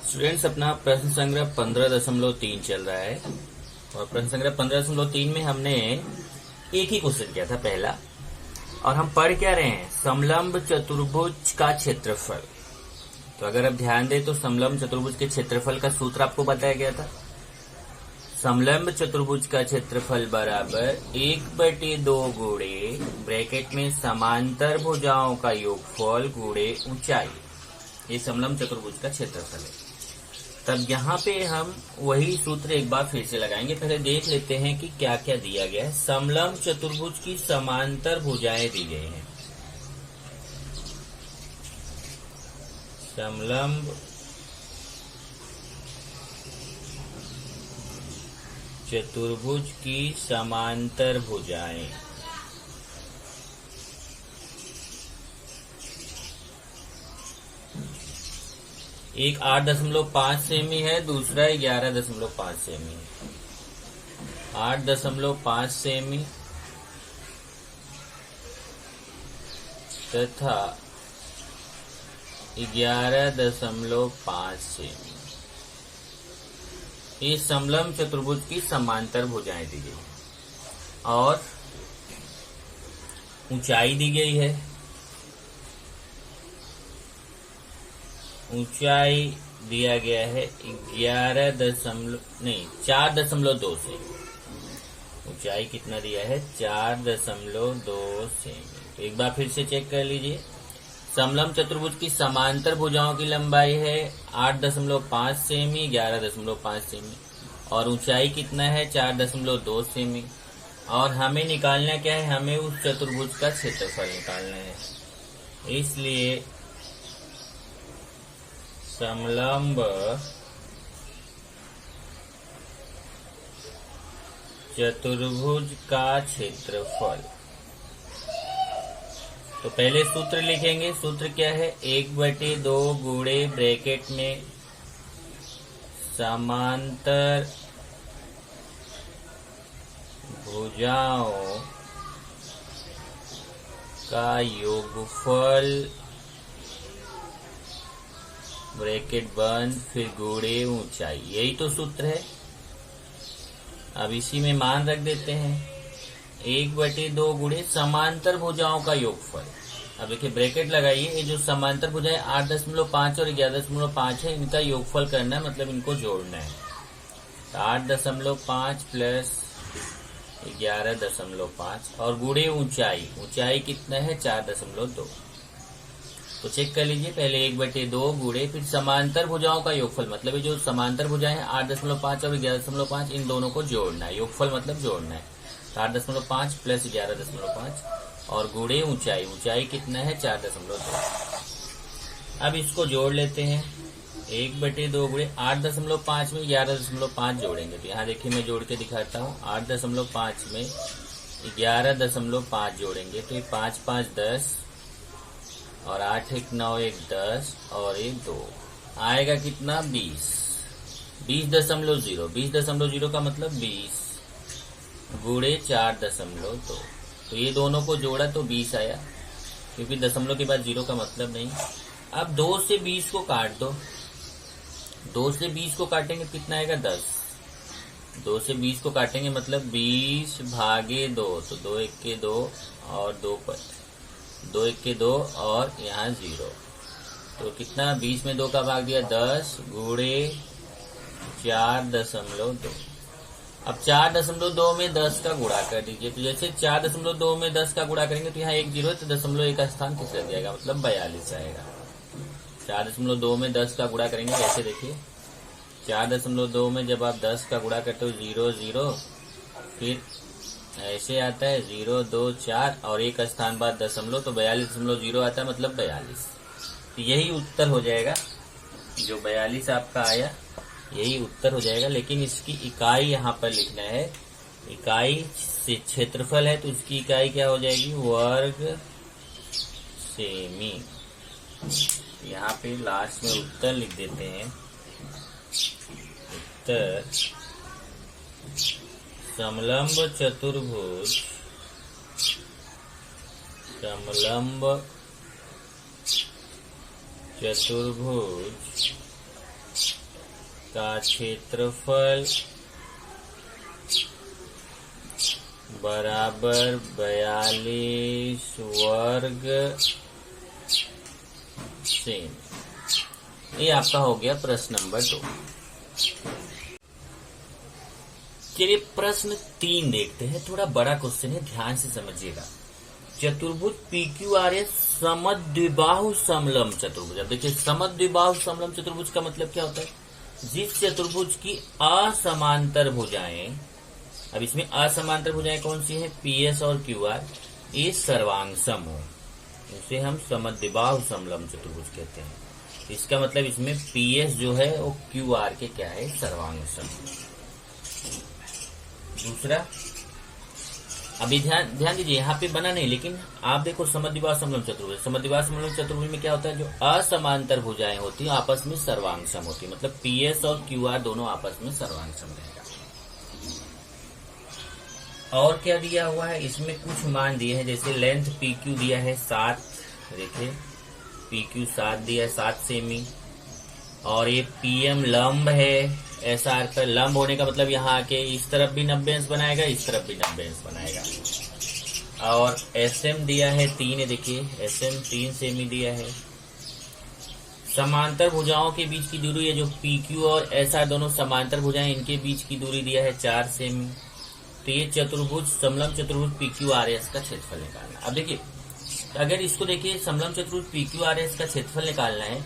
Students, अपना प्रश्न संग्रह 15.3 चल रहा है और प्रश्न संग्रह 15.3 में हमने एक ही क्वेश्चन किया था पहला। और हम पढ़ क्या रहे हैं? समलंब चतुर्भुज का क्षेत्रफल। तो अगर आप ध्यान दें तो समलंब चतुर्भुज के क्षेत्रफल का सूत्र आपको बताया गया था। समलंब चतुर्भुज का क्षेत्रफल बराबर 1/2 गुणे ब्रैकेट में समांतर भुजाओं का योगफल गुणे ऊंचाई। ये समलंब चतुर्भुज का क्षेत्रफल है। तब यहाँ पे हम वही सूत्र एक बार फिर से लगाएंगे। पहले देख लेते हैं कि क्या क्या दिया गया है। समलंब चतुर्भुज की समांतर भुजाएं दी गई हैं। समलंब चतुर्भुज की समांतर भुजाएं एक 8.5 सेमी है, दूसरा 11.5 सेमी है। 8.5 सेमी तथा 11.5 सेमी ये समलंब चतुर्भुज की समांतर भुजाएं दी गई है और ऊंचाई दी गई है। ऊंचाई दिया गया है 4.2 सेमी। ऊंचाई कितना दिया है? 4.2 सेमी। तो एक बार फिर से चेक कर लीजिए। समलंब चतुर्भुज की समांतर भुजाओं की लंबाई है 8.5 सेमी, 11.5 सेमी और ऊंचाई कितना है? 4.2 सेमी। और हमें निकालना क्या है? हमें उस चतुर्भुज का क्षेत्रफल निकालना है। इसलिए समलंब चतुर्भुज का क्षेत्रफल। तो पहले सूत्र लिखेंगे। सूत्र क्या है? 1/2 गुणे ब्रैकेट में समांतर भुजाओं का योगफल ब्रैकेट बंद फिर गुणे ऊंचाई। यही तो सूत्र है। अब इसी में मान रख देते हैं। 1/2 गुणे समांतर भुजाओं का योगफल। अब देखिए ब्रैकेट लगाइए। ये जो समांतर भुजाएं 8.5 और 11.5 है, इनका योगफल करना है, मतलब इनको जोड़ना है। तो 8.5 प्लस 11.5 और गुणे ऊंचाई। ऊंचाई कितना है? 4.2। तो चेक कर लीजिए। पहले 1/2 गुणे फिर समांतर भुजाओं का योगफल, मतलब ये जो समांतर भुजाएं हैं 8.5 और 11.5, इन दोनों को जोड़ना है। योगफल मतलब जोड़ना है। 8.5 प्लस 11.5 और गुणे ऊंचाई। ऊंचाई कितना है? 4.2। अब इसको जोड़ लेते हैं। 1/2 गुणे 8.5 में 11.5 जोड़ेंगे। तो यहाँ देखिए मैं जोड़ के दिखाता हूँ। 8.5 में 11.5 जोड़ेंगे तो ये 5 5 10 और 8 1 9 1 10 और 1 2 आएगा कितना? 20। 20.0। 20.0 का मतलब 20 गुणे 4.2। तो ये दोनों को जोड़ा तो 20 आया, क्योंकि दशमलव के बाद 0 का मतलब नहीं। अब 2 से 20 को काट दो। 2 से 20 को काटेंगे कितना आएगा? 10। 2 से 20 को काटेंगे मतलब 20 भागे 2। तो 2 1 के 2 और 2 पर 2 1 के 2 और यहाँ 0। तो कितना? 20 में 2 का भाग दिया 10 गुणे 4.2। अब 4.2 में 10 का गुणा कर दीजिए। तो जैसे 4.2 में 10 का गुणा करेंगे तो यहाँ 1 0 है, तो 0.1 का स्थान खिसक जाएगा, मतलब 42 आएगा। 4.2 में 10 का गुणा करेंगे ऐसे देखिए। 4.2 में जब आप 10 का गुणा करते हो 0 0, फिर ऐसे आता है 0 2 4 और 1 स्थान बाद दशमलव, तो 42.0 आता है, मतलब 42। तो यही उत्तर हो जाएगा। जो 42 आपका आया यही उत्तर हो जाएगा। लेकिन इसकी इकाई यहाँ पर लिखना है। इकाई से क्षेत्रफल है तो इसकी इकाई क्या हो जाएगी? वर्ग सेमी। यहाँ पे लास्ट में उत्तर लिख देते हैं। उत्तर समलंब चतुर्भुज चतुर्भुज का क्षेत्रफल बराबर 42 वर्ग सेमी। ये आपका हो गया प्रश्न नंबर 2। चलिए प्रश्न 3 देखते हैं। थोड़ा बड़ा क्वेश्चन है, ध्यान से समझिएगा। चतुर्भुज PQRS समद्विबाहु समलंब चतुर्भुज। अब देखिए समद्विबाहु समलंब चतुर्भुज का मतलब क्या होता है? जिस चतुर्भुज की असमांतर भुजाएं, अब इसमें असमांतर भुजाएं कौन सी है? PS और QR, ये सर्वांग सम हो, उसे हम समद्विबाहु समलंब चतुर्भुज कहते हैं। इसका मतलब इसमें PS जो है वो QR के क्या है? सर्वांग सम। दूसरा, अभी ध्यान दीजिए, यहाँ पे बना नहीं, लेकिन आप देखो समद्विबाहु समलंब चतुर्भुज। समद्विबाहु समलंब चतुर्भुज में क्या होता है? जो असमांतर भुजाएं होती है आपस में सर्वांग सम होती है, मतलब PS और QR दोनों आपस में सर्वांग सम रहेगा। और क्या दिया हुआ है? इसमें कुछ मान दिए हैं, जैसे लेंथ PQ दिया है 7, देखिए PQ 7 दिया है, 7 सेमी। और ये PM लंब है, SR पर लंब होने का मतलब यहाँ आके इस तरफ भी 90 अंश बनाएगा, इस तरफ भी 90 अंश बनाएगा। और SM दिया है 3 है, देखिए SM 3 सेमी दिया है। समांतर भुजाओं के बीच की दूरी है, जो PQ और SR दोनों समांतर भुजाएं, इनके बीच की दूरी दिया है 4 सेमी। तो ये चतुर्भुज समलंब चतुर्भुज PQRS का क्षेत्रफल निकालना। अब देखिए, अगर इसको देखिए समलंब चतुर्भुज PQRS का क्षेत्रफल निकालना है,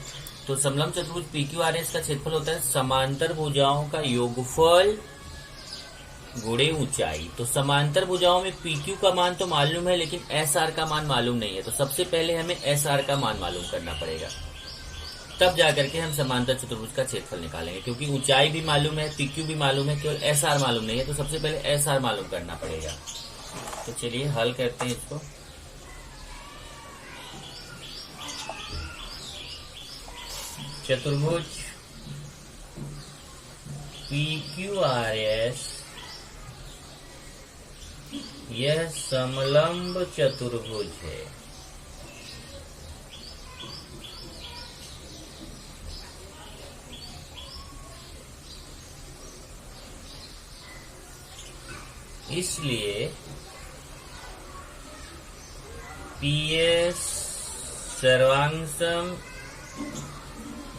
तो समलंब चतुर्भुज PQRS का क्षेत्रफल होता है समांतर भुजाओं का योगफल गुणे ऊंचाई। तो समांतर भुजाओं में PQ का मान तो मालूम है, लेकिन SR का मान मालूम नहीं है। तो सबसे पहले हमें SR का मान मालूम करना पड़ेगा, तब जाकर के हम समांतर चतुर्भुज का क्षेत्रफल निकालेंगे। क्योंकि ऊंचाई भी मालूम है, PQ भी मालूम है, केवल SR मालूम नहीं है। तो सबसे पहले SR मालूम करना पड़ेगा। तो चलिए हल करते हैं इसको। चतुर्भुज PQRS यह समलंब चतुर्भुज है। इसलिए PS सर्वांग सम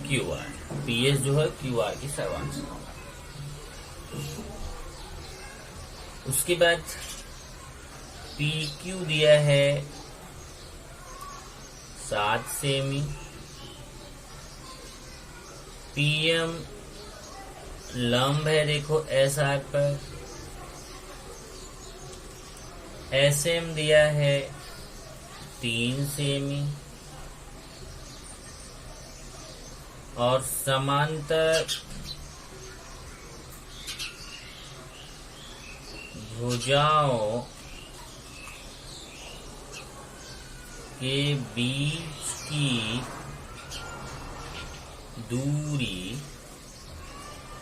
QR, PS जो है QR की सर्वांग सम होगा। उसके बाद PQ दिया है 7 सेमी। PM लंब है, देखो SR पर। SM दिया है 3 सेमी। और समांतर भुजाओं के बीच की दूरी,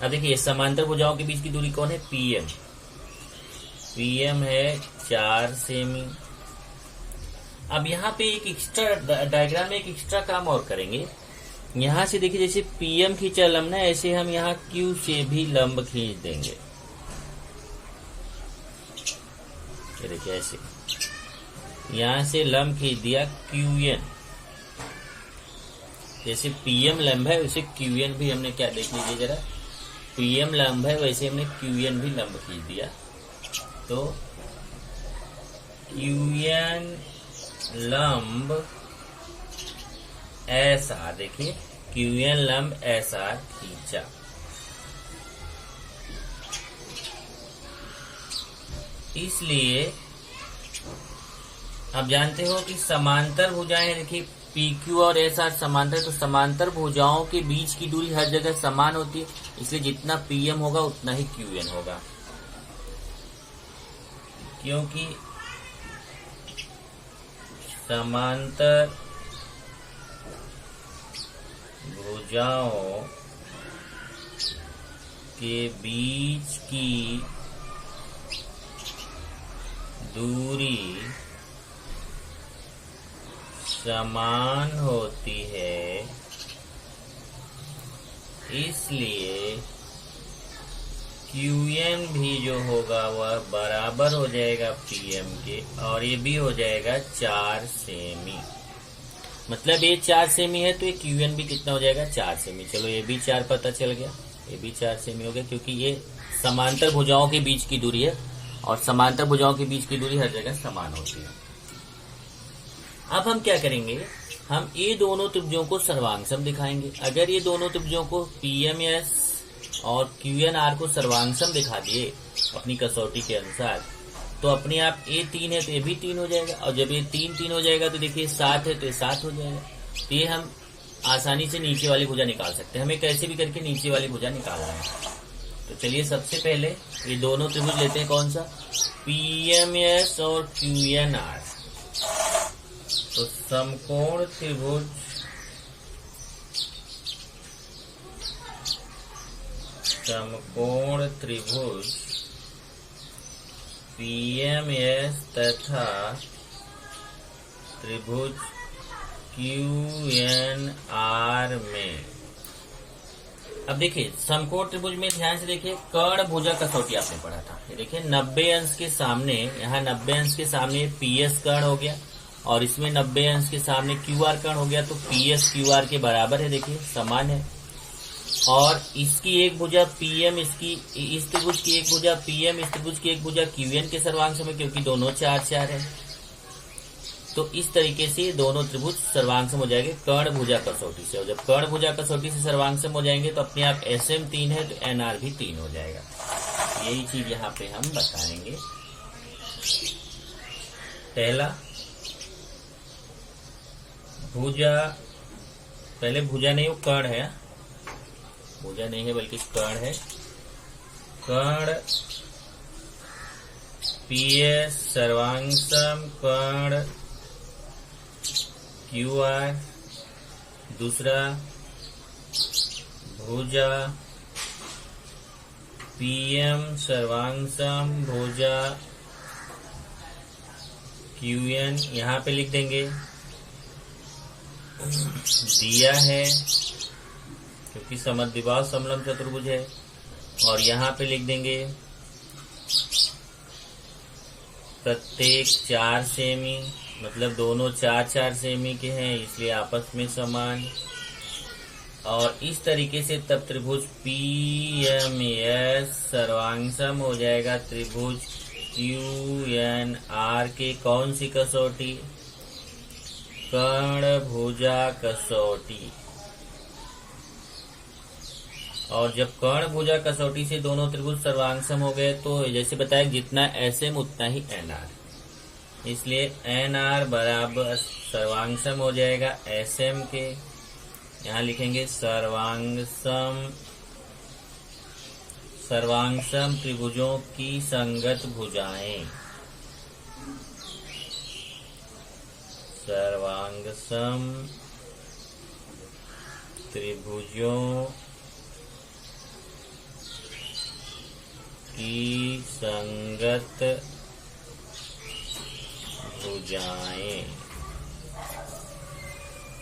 अब देखिए समांतर भुजाओं के बीच की दूरी कौन है? PM है 4 सेमी। अब यहाँ पे एक एक्स्ट्रा डायग्राम में एक एक्स्ट्रा काम और करेंगे। यहाँ से देखिए, जैसे PM खींचा लंब ना, ऐसे हम यहाँ Q से भी लंब खींच देंगे। देखिए ऐसे यहाँ से लंब खींच दिया QN। जैसे PM लंब है वैसे QN भी हमने, क्या देख लीजिए जरा, PM लंब है वैसे हमने QN भी लंब खींच दिया। तो QN लंब SR, देखिए QN लंब SR खींचा। इसलिए आप जानते हो कि समांतर भुजाएं, देखिए PQ और SR समांतर, तो समांतर भुजाओं के बीच की दूरी हर जगह समान होती है। इसलिए जितना PM होगा उतना ही QN होगा, क्योंकि समांतर भुजाओं के बीच की दूरी समान होती है, इसलिए QN भी जो होगा वह बराबर हो जाएगा PM के, और ये भी हो जाएगा 4 सेमी। मतलब ये 4 सेमी है तो ये QN भी कितना हो जाएगा, 4 सेमी। चलो ये भी 4 पता चल गया, ये भी 4 सेमी हो गया, क्योंकि ये समांतर भुजाओं के बीच की दूरी है, और समांतर भुजाओं के बीच की दूरी हर जगह समान होती है। अब हम क्या करेंगे, हम ये दोनों त्रिभुजों को सर्वांगसम दिखाएंगे। अगर ये दोनों त्रिभुजों को PMS और QNR को सर्वांगसम दिखा दिए अपनी कसौटी के अनुसार, तो अपने आप ये 3 है तो ये भी 3 हो जाएगा, और जब ये 3 हो जाएगा तो देखिए 7 है तो ये 7 हो जाएगा। तो ये हम आसानी से नीचे वाली भुजा निकाल सकते हैं। हमें कैसे भी करके नीचे वाली भुजा निकालना है। तो चलिए सबसे पहले ये दोनों त्रिभुज लेते हैं, कौन सा, PMS और QNR। तो समकोण त्रिभुज PMS तथा त्रिभुज QNR में, अब देखिए समकोण त्रिभुज में ध्यान से देखिए, कर्ण भुजा कसौटी आपने पढ़ा था। ये देखिए 90 अंश के सामने, यहाँ 90 अंश के सामने PS कर्ण हो गया, और इसमें 90 अंश के सामने QR कर्ण हो गया। तो PS QR के बराबर है, देखिए समान है। और इसकी एक भुजा PM, इसकी इस त्रिभुज की एक भुजा PM, इस त्रिभुज की एक भुजा QN के सर्वांगसम है, क्योंकि दोनों 4 है। तो इस तरीके से दोनों त्रिभुज सर्वांगसम हो जाएंगे कर्ण भुजा कसौटी से। और जब कर्ण भुजा कसौटी से सर्वांगसम हो जाएंगे तो अपने आप SM 3 है तो NR भी 3 हो जाएगा। यही चीज यहाँ पे हम बताएंगे। पहला भुजा, पहले भुजा नहीं, वो कर्ण है, भुजा नहीं है बल्कि कर्ण है। कर्ण PS सर्वांगसम कर्ण QR। दूसरा भुजा PM सर्वांगसम भुजा QN, यहाँ पे लिख देंगे दिया है क्योंकि समद्विबाहु समलंब चतुर्भुज है, और यहाँ पे लिख देंगे प्रत्येक 4 सेमी, मतलब दोनों 4 सेमी के हैं, इसलिए आपस में समान। और इस तरीके से तब त्रिभुज PMS सर्वांगसम हो जाएगा त्रिभुज QNR के कौन सी कसौटी, कर्ण भुजा कसौटी। और जब कर्ण भुजा कसौटी से दोनों त्रिभुज सर्वांगसम हो गए तो जैसे बताया जितना SM उतना ही NR, इसलिए NR बराबर सर्वांगसम हो जाएगा SM के। यहाँ लिखेंगे सर्वांगसम त्रिभुजों की संगत भुजाएं, सर्वांगसम त्रिभुजों की संगत भुजाएं।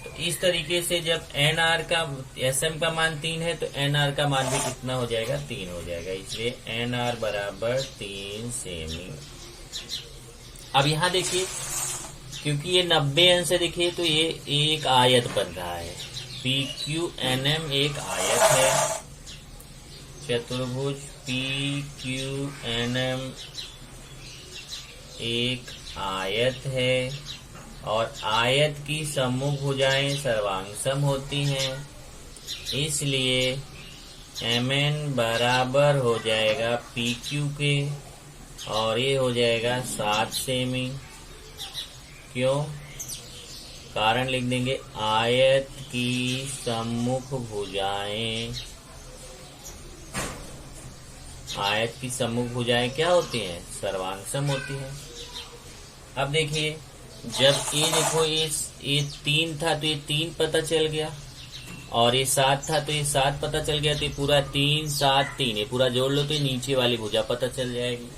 तो इस तरीके से जब NR का SM का मान 3 है तो NR का मान भी कितना हो जाएगा, 3 हो जाएगा, इसलिए NR बराबर 3 सेमी। अब यहाँ देखिए क्योंकि ये 90 अंश है, देखिए तो ये एक आयत बन रहा है। PQNM एक आयत है, चतुर्भुज PQNM एक आयत है, और आयत की सम्मुख भुजाएं सर्वांगसम होती हैं, इसलिए MN बराबर हो जाएगा PQ के, और ये हो जाएगा 7 सेमी। क्यों, कारण लिख देंगे आयत की सम्मुख भुजाएं। आयत की सम्मुख भुजाएं क्या होती हैं, सर्वांगसम होती हैं। अब देखिए जब ये देखो ये 3 था तो ये 3 पता चल गया, और ये 7 था तो ये 7 पता चल गया, तो ये पूरा 3 7 3 ये पूरा जोड़ लो तो ये नीचे वाली भुजा पता चल जाएगी।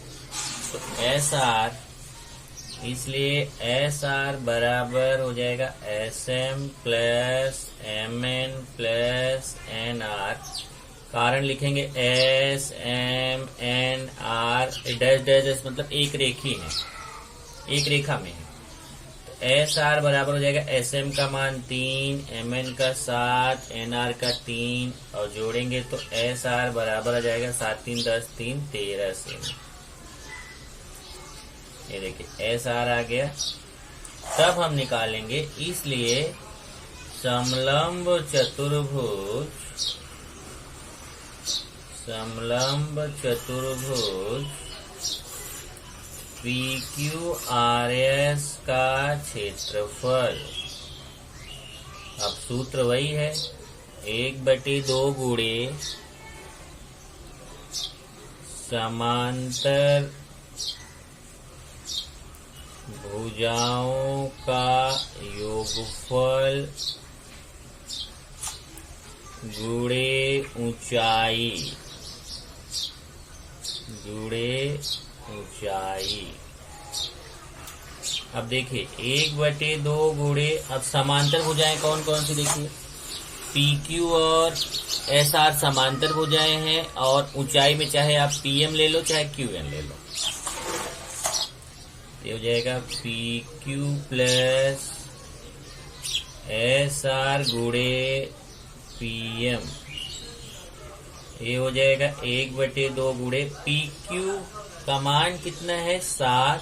तो SR, इसलिए SR बराबर हो जाएगा SM plus MN plus NR कारण लिखेंगे S M N R dash dash dash, मतलब एक रेखी है, एक रेखा में है। तो एस आर बराबर हो जाएगा एस एम का मान 3, एम एन का 7, एन आर का 3 और जोड़ेंगे तो एस आर बराबर हो जाएगा 7 3 10 3 13 सेमी। ये देखिए एस आर आ गया। तब हम निकालेंगे, इसलिए समलंब चतुर्भुज PQRS का क्षेत्रफल। अब सूत्र वही है, 1/2 गुणे समांतर भुजाओं का योगफल गुणे ऊंचाई। अब देखिए 1/2 गुणे, अब समांतर भुजाएं कौन कौन सी देखिए, PQ और SR समांतर भुजाएं हैं और ऊंचाई में चाहे आप PM ले लो चाहे QN ले लो। ये हो जाएगा PQ प्लस SR गुणे PM। ये हो जाएगा 1/2 गुणे PQ का मान कितना है 7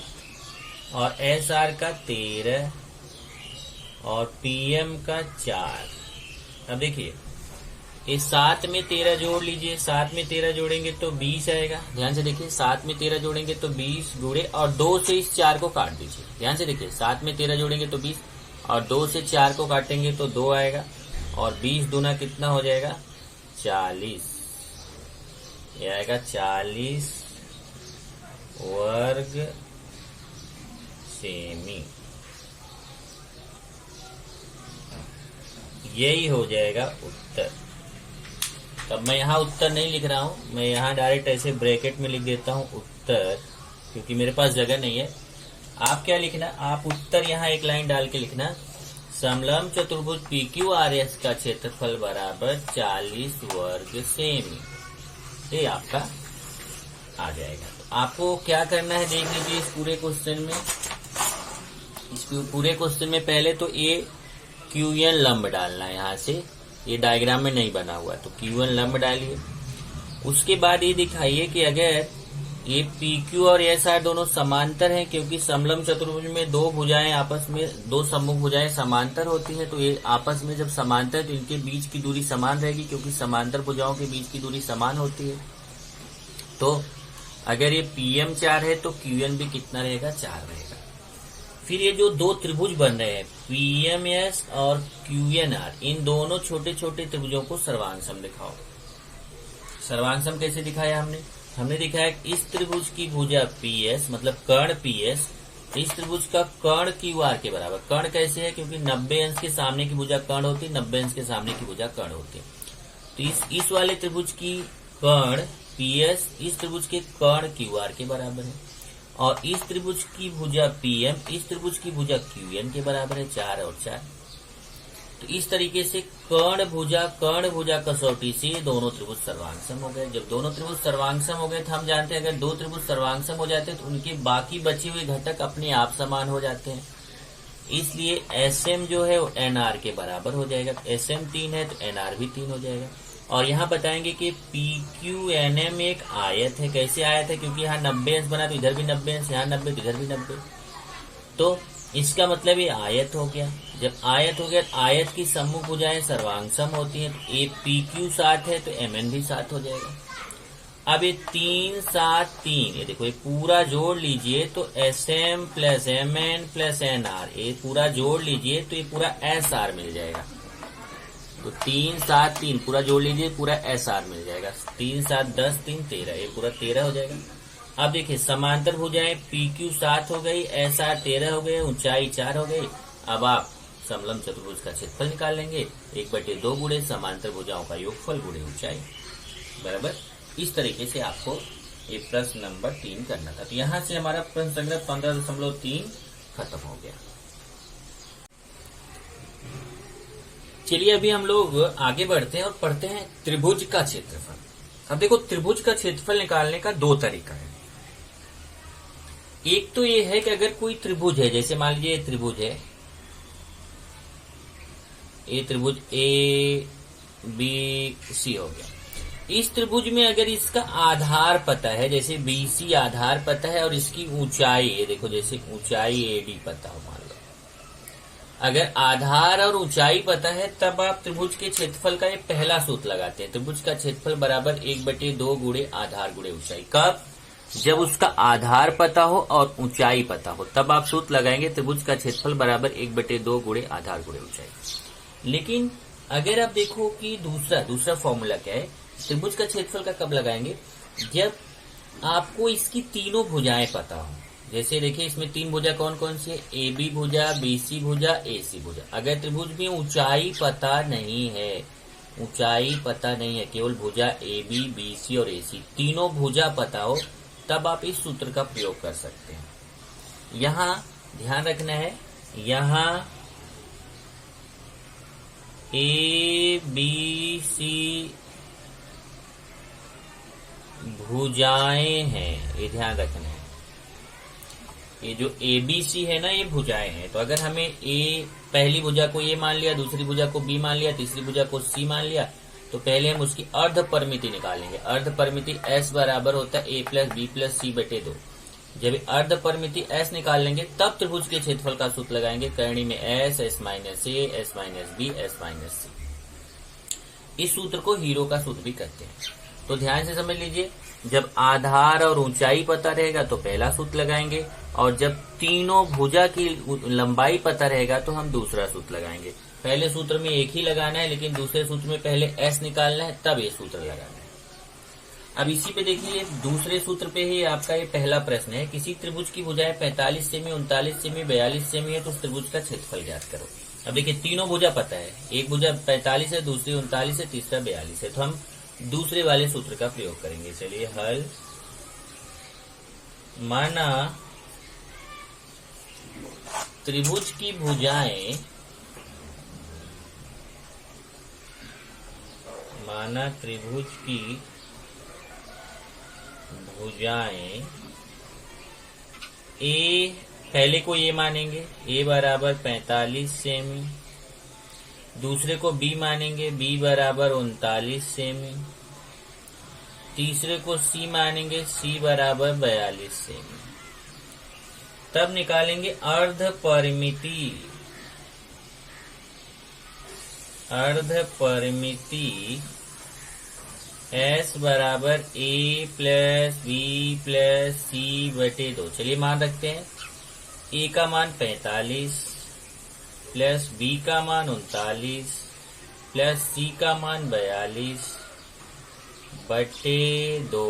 और SR का 13 और PM का 4। अब देखिए इस 7 में 13 जोड़ लीजिए, 7 में 13 जोड़ेंगे तो 20 आएगा। ध्यान से देखिए 7 में 13 जोड़ेंगे तो 20 गुणे, और 2 से इस 4 को काट दीजिए। ध्यान से देखिए 7 में 13 जोड़ेंगे तो 20 और 2 से 4 को काटेंगे तो 2 आएगा और 20 दूना कितना हो जाएगा 40। ये आएगा 40 वर्ग सेमी। यही हो जाएगा उत्तर। तब मैं यहाँ उत्तर नहीं लिख रहा हूँ, मैं यहाँ डायरेक्ट ऐसे ब्रैकेट में लिख देता हूँ उत्तर, क्योंकि मेरे पास जगह नहीं है। आप क्या लिखना, आप उत्तर यहाँ एक लाइन डाल के लिखना, समलंब चतुर्भुज PQRS का क्षेत्रफल बराबर 40 वर्ग सेमी। ये आपका आ जाएगा। तो आपको क्या करना है देख लीजिए इस पूरे क्वेश्चन में। इस पूरे क्वेश्चन में पहले तो ये QN लंब डालना है, यहाँ से ये डायग्राम में नहीं बना हुआ है तो QN लंब डालिए। उसके बाद ये दिखाइए कि अगर ये PQ और SR दोनों समांतर हैं, क्योंकि समलंब चतुर्भुज में दो भुजाएं आपस में, दो सम्मुख भुजाएं समांतर होती हैं, तो ये आपस में जब समांतर तो इनके बीच की दूरी समान रहेगी, क्योंकि समांतर भुजाओं के बीच की दूरी समान होती है। तो अगर ये PM 4 है तो QN भी कितना रहेगा 4 रहेगा। फिर ये जो दो त्रिभुज बन रहे हैं PMS और QNR, इन दोनों छोटे छोटे त्रिभुजों को सर्वांगसम दिखाओ। सर्वांगसम कैसे दिखाया हमने दिखाया कि इस त्रिभुज की भुजा PS मतलब कर्ण PS, इस त्रिभुज का कर्ण QR के बराबर। कर्ण कैसे है, क्योंकि 90 अंश के सामने की भुजा कर्ण होती है, 90 अंश के सामने की भुजा कर्ण होती है। तो इस वाले त्रिभुज की कर्ण PS इस त्रिभुज के कर्ण QR के बराबर है, और इस त्रिभुज की भुजा PM इस त्रिभुज की भुजा QN के बराबर है, 4 और 4। तो इस तरीके से कर्ण भुजा कसौटी से दोनों त्रिभुज सर्वांगसम हो गए। जब दोनों त्रिभुज सर्वांगसम हो गए तो हम जानते हैं अगर दो त्रिभुज सर्वांगसम हो जाते हैं तो उनके बाकी बचे हुए घटक अपने आप समान हो जाते हैं। इसलिए SM जो है वो NR के बराबर हो जाएगा। SM 3 है तो NR भी 3 हो जाएगा। और यहाँ बताएंगे कि PQNM एक आयत है। कैसे आयत है, क्योंकि यहाँ 90 अंश बना तो इधर भी 90 अंश, यहाँ 90 तो इधर भी 90, तो इसका मतलब ये आयत हो गया। जब आयत हो गया तो आयत की सम्मुख भुजाएं सर्वांगसम होती हैं, तो एक PQ 7 है तो MN भी 7 हो जाएगा। अब ये 3 7 3, ये देखो ये पूरा जोड़ लीजिए तो SM plus MN plus NR, ये पूरा जोड़ लीजिए तो ये पूरा SR मिल जाएगा। तो 3 7 3 पूरा जोड़ लीजिए, पूरा SR मिल जाएगा। 3 7 10 3 13, ये पूरा 13 हो जाएगा। अब देखिए समांतर भुजाएं PQ 7 हो गई, SR 13 हो गए, ऊंचाई 4 हो गई। अब आप समलंब चतुर्भुज का क्षेत्रफल निकाल लेंगे, 1/2 गुणे समांतर भुजाओं का योगफल गुणे ऊंचाई बराबर। इस तरीके से आपको ये प्रश्न नंबर 3 करना था। तो यहाँ से हमारा प्रश्न संग्रह 15.3 खत्म हो गया। चलिए अभी हम लोग आगे बढ़ते हैं और पढ़ते हैं त्रिभुज का क्षेत्रफल। अब देखो त्रिभुज का क्षेत्रफल निकालने का दो तरीका है। एक तो ये है कि अगर कोई त्रिभुज है, जैसे मान लीजिए त्रिभुज है, ये त्रिभुज ए बी सी हो गया। इस त्रिभुज में अगर इसका आधार पता है, जैसे बी सी आधार पता है और इसकी ऊंचाई, ये देखो जैसे ऊंचाई एडी पता हो, मान लो अगर आधार और ऊंचाई पता है तब आप त्रिभुज के क्षेत्रफल का ये पहला सूत्र लगाते हैं। त्रिभुज का क्षेत्रफल बराबर 1/2 गुणे आधार गुणे ऊंचाई। कब? जब उसका आधार पता हो और ऊंचाई पता हो तब आप सूत्र लगाएंगे त्रिभुज का क्षेत्रफल बराबर 1/2 गुणे आधार गुणे ऊंचाई। लेकिन अगर आप देखो कि दूसरा फॉर्मूला क्या है, त्रिभुज का क्षेत्रफल का कब लगाएंगे? जब आपको इसकी तीनों भुजाएं पता हो। जैसे देखिए इसमें तीन भुजा कौन कौन सी है, ए बी भुजा, बी सी भुजा, ए सी भुजा। अगर त्रिभुज में ऊंचाई पता नहीं है, ऊंचाई पता नहीं है, केवल भुजा ए बी, बी सी और ए सी तीनों भुजा पता हो, तब आप इस सूत्र का प्रयोग कर सकते हैं। यहां ध्यान रखना है, यहां ए बी सी भुजाएं हैं, ये ध्यान रखना है। ये जो ए बी सी है ना, ये भुजाएं हैं। तो अगर हमें ए पहली भुजा को ए मान लिया, दूसरी भुजा को बी मान लिया, तीसरी भुजा को सी मान लिया, तो पहले हम उसकी अर्ध परिमिति निकालेंगे। अर्ध परिमिति एस बराबर होता है ए प्लस बी प्लस सी बटे 2। जब अर्ध परिमिति एस निकाल लेंगे तब त्रिभुज के क्षेत्रफल का सूत्र लगाएंगे। करणी में S, S minus A, S minus B, S minus C. इस सूत्र को हीरो का सूत्र भी कहते हैं। तो ध्यान से समझ लीजिए, जब आधार और ऊंचाई पता रहेगा तो पहला सूत्र लगाएंगे, और जब तीनों भुजा की लंबाई पता रहेगा तो हम दूसरा सूत्र लगाएंगे। पहले सूत्र में एक ही लगाना है, लेकिन दूसरे सूत्र में पहले एस निकालना है तब ये सूत्र लगाना है। अब इसी पे देखिए, दूसरे सूत्र पे ही आपका ये पहला प्रश्न है। किसी त्रिभुज की भुजाएं 45 सेमी, 39 सेमी, 42 सेमी है, तो उस त्रिभुज का क्षेत्रफल ज्ञात करो। अब देखिए तीनों भुजा पता है, एक भुजा 45 है, दूसरी 39 है, तीसरा 42 है, तो हम दूसरे वाले सूत्र का प्रयोग करेंगे। चलिए हल। माना त्रिभुज की भुजाएं, माना त्रिभुज की भुजाएं ए, पहले को ये मानेंगे ए बराबर 45 सेमी, दूसरे को बी मानेंगे बी बराबर 39 सेमी, तीसरे को सी मानेंगे सी बराबर 42 सेमी। तब निकालेंगे अर्ध परिमिति। अर्ध परिमिति एस बराबर ए प्लस बी प्लस सी बटे 2। चलिए मान रखते हैं, ए का मान 45 प्लस बी का मान 39 प्लस सी का मान 42 बटे 2।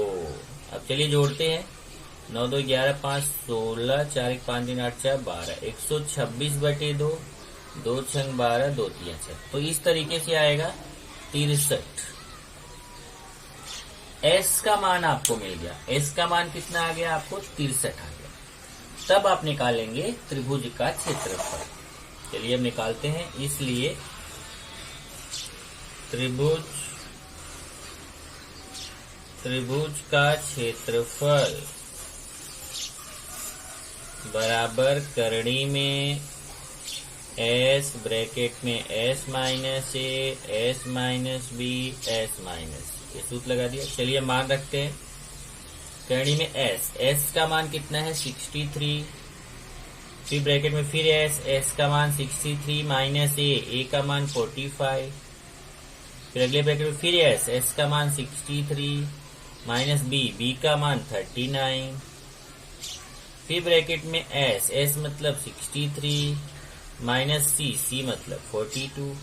अब चलिए जोड़ते हैं, 9 2 11 5 16, 4 1 5 3 8 4 12, 126 बटे 2, 2 6 12, 2 3 6। तो इस तरीके से आएगा 63। एस का मान आपको मिल गया। एस का मान कितना आ गया आपको? 63 आ गया। तब आप निकालेंगे त्रिभुज का क्षेत्रफल। चलिए अब निकालते हैं। इसलिए त्रिभुज का क्षेत्रफल बराबर करणी में एस, ब्रैकेट में S minus A, S minus B, S minus, ये सूत्र लगा दिया। चलिए मान रखते हैं, करणी में एस, एस का मान कितना है? 63, फिर ब्रैकेट में फिर एस, एस का मान 63 माइनस ए का मान 45, फिर अगले ब्रैकेट में फिर एस, एस का मान 63 माइनस बी का मान 39, फिर ब्रैकेट में एस, एस मतलब 63 माइनस सी मतलब 42।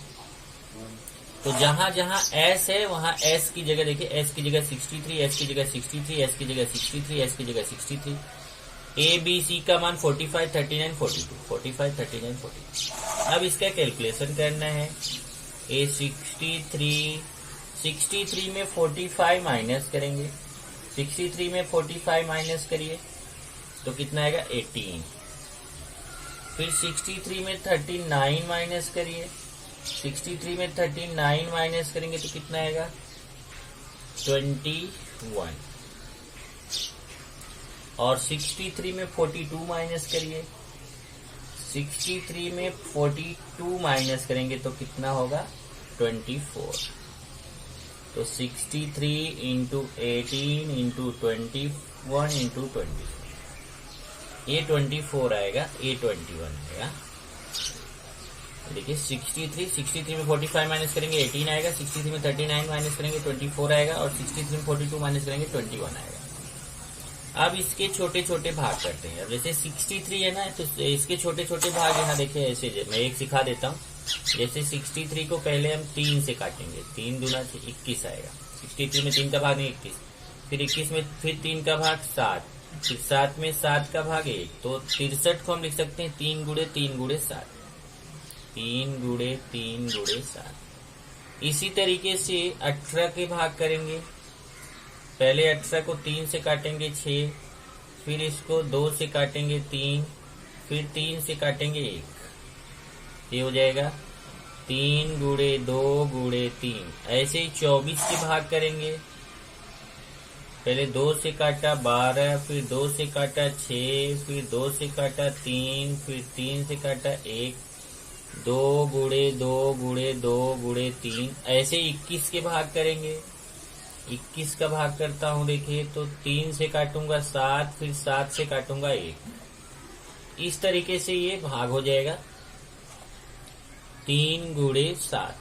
तो जहां जहां एस है वहां एस की जगह देखिए, एस की जगह 63, एस की जगह 63, एस की जगह 63, एस की जगह 63। ए बी सी का मान 45 39 42, 45 39 42। अब इसका कैलकुलेशन करना है। ए 63 में 45 माइनस करेंगे, 63 में 45 माइनस करिए तो कितना आएगा? 18। फिर 63 में 39 माइनस करिए, 63 में 39 माइनस करेंगे तो कितना आएगा 21। और 63 में 42 माइनस करिए, 63 में 42 माइनस करेंगे तो कितना होगा 24। तो 63 इंटू 18 इंटू 21 इंटू 24, ये 24 आएगा, ये 21 आएगा। देखिए 63 में 45 माइनस करेंगे 18 आएगा, 63 में 39 माइनस करेंगे 24 आएगा, और 63 में 42 माइनस करेंगे 21 आएगा। अब इसके छोटे छोटे भाग करते हैं। अब जैसे 63 है ना, तो इसके छोटे छोटे भाग यहाँ देखिए ऐसे, मैं एक सिखा देता हूँ। जैसे 63 को पहले हम 3 से काटेंगे, 3 दूना 21 आएगा। 63 में 3 का भाग नहीं 21, फिर 21 में फिर 3 का भाग 7, फिर 7 में 7 का भाग 1, तो 63 को हम लिख सकते हैं 3 गुणे 3 गुणे 7, 3 गुणे 3 गुणे 7। इसी तरीके से 18 के भाग करेंगे। पहले 18 को 3 से काटेंगे 6, फिर इसको 2 से काटेंगे 3, फिर 3 से काटेंगे 1, ये हो जाएगा 3 गुणे 2 गुणे 3। ऐसे ही 24 के भाग करेंगे। पहले 2 से काटा 12, फिर 2 से काटा 6, फिर 2 से काटा 3, फिर 3 से काटा 1, 2 गुणे 2 गुणे 2 गुणे 3। ऐसे 21 के भाग करेंगे। 21 का भाग करता हूं, देखिए तो 3 से काटूंगा 7, फिर 7 से काटूंगा 1। इस तरीके से ये भाग हो जाएगा 3 गुणे 7।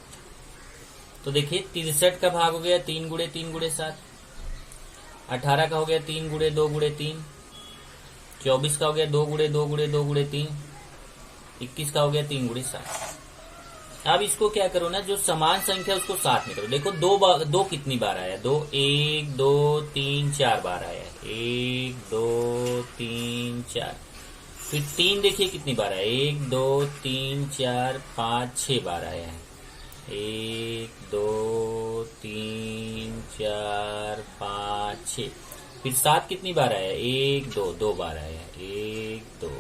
तो देखिए 63 का भाग हो गया 3 गुणे 3 गुणे 7, 18 का हो गया 3 गुणे 2 गुणे 3, 24 का हो गया 2 गुणे 2 गुणे 2 गुणे 3, 21 का हो गया 3 गुणे 7। अब इसको क्या करो ना, जो समान संख्या उसको साथ में करो। देखो दो कितनी बार आया, 2 1 2 3 4 बार आया, 1 2 3 4। फिर 3 देखिए कितनी बार आया, 1 2 3 4 5 6 बार आया है, 1 2 3 4 5 6। फिर 7 कितनी बार आया, 1 2 2 बार आया, 1 2।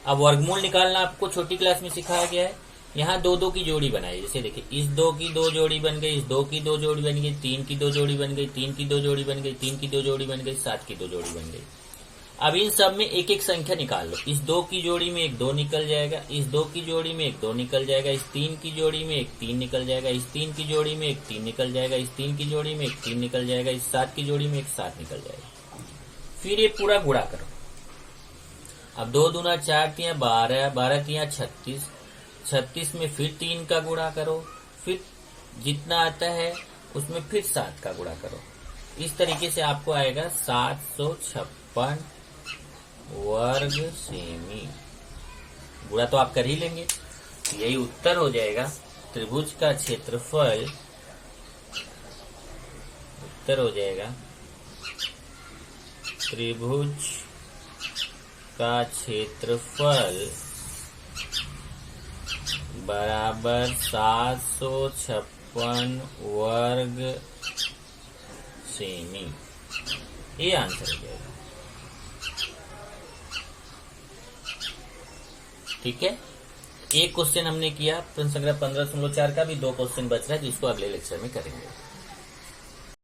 अब वर्गमूल निकालना आपको छोटी क्लास में सिखाया गया है। यहाँ 2 2 की जोड़ी बनाई। जैसे देखिए इस 2 की 2 जोड़ी बन गई, इस 2 की 2 जोड़ी बन गई, 3 की 2 जोड़ी बन गई, 3 की 2 जोड़ी बन गई, 3 की 2 जोड़ी बन गई, 7 की 2 जोड़ी बन गई। अब इन सब में एक एक संख्या निकाल लो। इस 2 की जोड़ी में एक 2 निकल जाएगा, इस 2 की जोड़ी में एक 2 निकल जाएगा, इस 3 की जोड़ी में एक 3 निकल जाएगा, इस 3 की जोड़ी में एक 3 निकल जाएगा, इस 3 की जोड़ी में एक 3 निकल जाएगा, इस 7 की जोड़ी में एक 7 निकल जाएगा। फिर ये पूरा गुणा करो। अब 2 दूना 4 तिया 12, 12 तिया 36, 36 में फिर 3 का गुणा करो, फिर जितना आता है उसमें फिर 7 का गुणा करो। इस तरीके से आपको आएगा 756 वर्ग सेमी। गुणा तो आप कर ही लेंगे, यही उत्तर हो जाएगा। त्रिभुज का क्षेत्रफल, उत्तर हो जाएगा त्रिभुज का क्षेत्रफल बराबर 756 वर्ग सेमी। ये आंसर हो जाएगा। ठीक है, एक क्वेश्चन हमने किया प्रश्न संख्या 15.4 का, भी 2 क्वेश्चन बच रहा है जिसको अगले लेक्चर में करेंगे।